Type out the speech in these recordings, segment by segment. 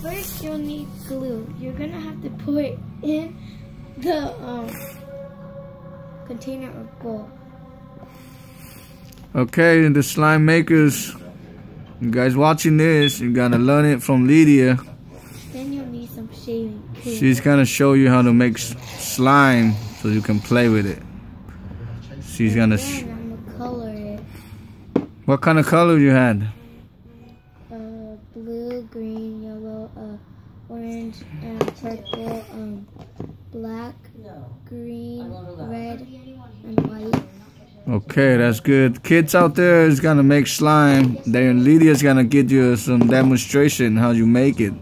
first you'll need glue. You're gonna have to put it in the container of bowl. Okay, the slime makers, you guys watching this, you gotta learn it from Lydia. Then you'll need some shaving cream. She's gonna show you how to make slime so you can play with it. She's gonna. I'm gonna color it. What kind of color you had? Blue, green, yellow, orange, and purple, black, green, red, and white. Okay, that's good. Kids out there is gonna make slime. Then Lydia's gonna give you some demonstration how you make it.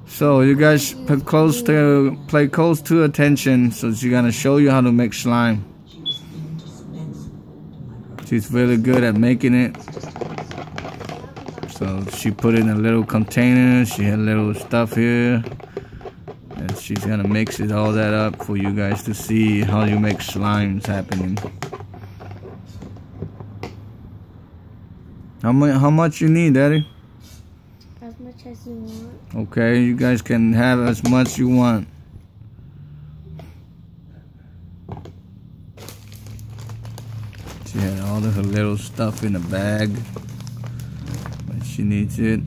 So you guys pay close to attention. So she's gonna show you how to make slime. She's really good at making it. So she put it in a little container. She had little stuff here. And she's gonna mix it all that up for you guys to see how you make slimes happening. How much you need, Daddy? As much as you want. Okay, you guys can have as much you want. She had all of her little stuff in a bag. When she needs it.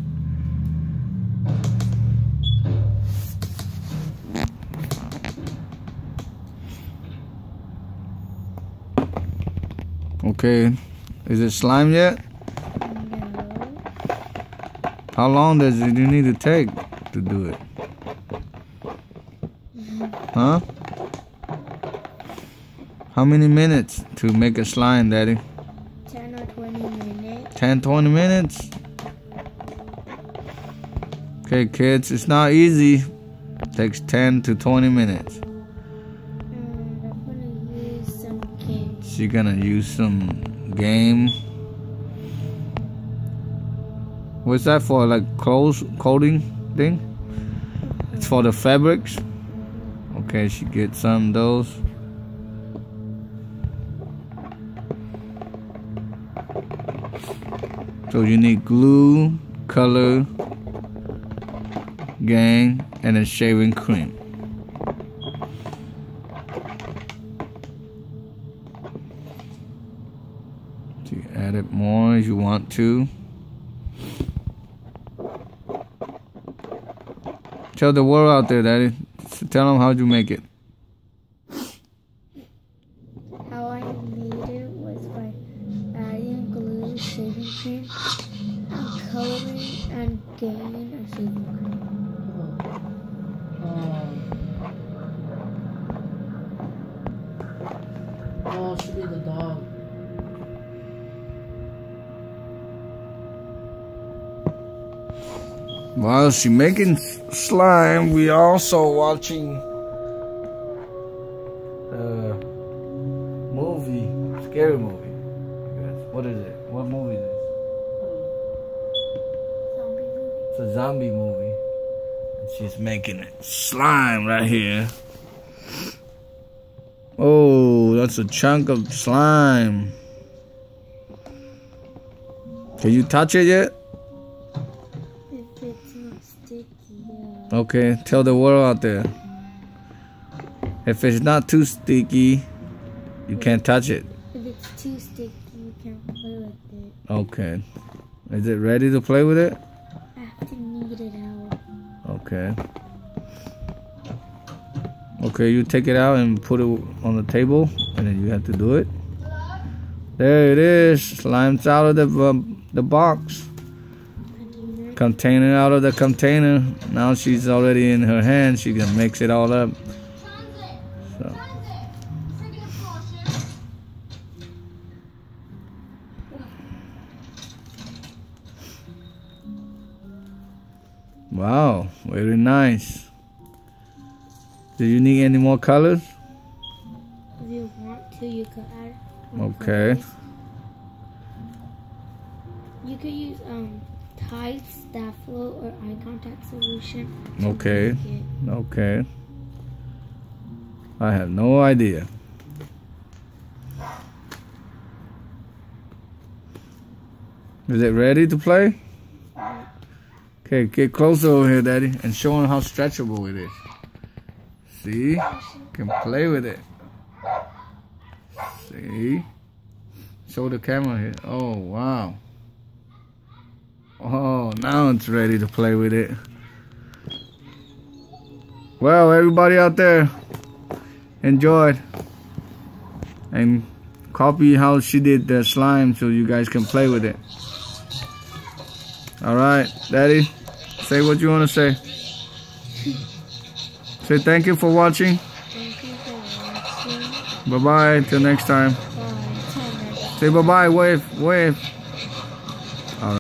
Okay, is it slime yet? How long does it you need to take to do it? Huh? How many minutes to make a slime, Daddy? 10 or 20 minutes. 10, 20 minutes? Okay, kids, it's not easy. It takes 10 to 20 minutes. I'm gonna use some game. She's gonna use some game. What's that for? Like clothes coating thing? It's for the fabrics. Okay, she gets some of those. So you need glue, color, gang, and then shaving cream. So you add it more as you want to. Tell the world out there, Daddy. Tell them how you make it. How I made it was by adding glue, shaving cream, and coloring, and game, and shaving cream. Oh, it should be the dog. While she's making slime, we also watching movie, scary movie. What is it? What movie is it? Zombie movie. It's a zombie movie. And she's making it slime right here. Oh, that's a chunk of slime. Can you touch it yet? If it's not sticky, yeah. Okay, tell the world out there. If it's not too sticky, you can't touch it. If it's too sticky, you can't play with it. Okay. Is it ready to play with it? I have to knead it out. Okay. Okay, you take it out and put it on the table, and then you have to do it. There it is. Slime's out of the box. Container out of the container. Now she's already in her hand. She can mix it all up. So. Wow, very nice. Do you need any more colors? If you want to, you could add. Okay. Colors. You could use Tide, Staff Flow, or Eye Contact Solution. Okay. Okay. I have no idea. Is it ready to play? Okay, get closer over here, Daddy, and show him how stretchable it is. See? You can play with it. See? Show the camera here. Oh, wow. Oh, now it's ready to play with it. Well, everybody out there, enjoyed. And copy how she did the slime so you guys can play with it. Alright, Daddy, say what you want to say. Say thank you for watching. Thank you for watching. Bye-bye, till next time. Bye. Say bye-bye, wave.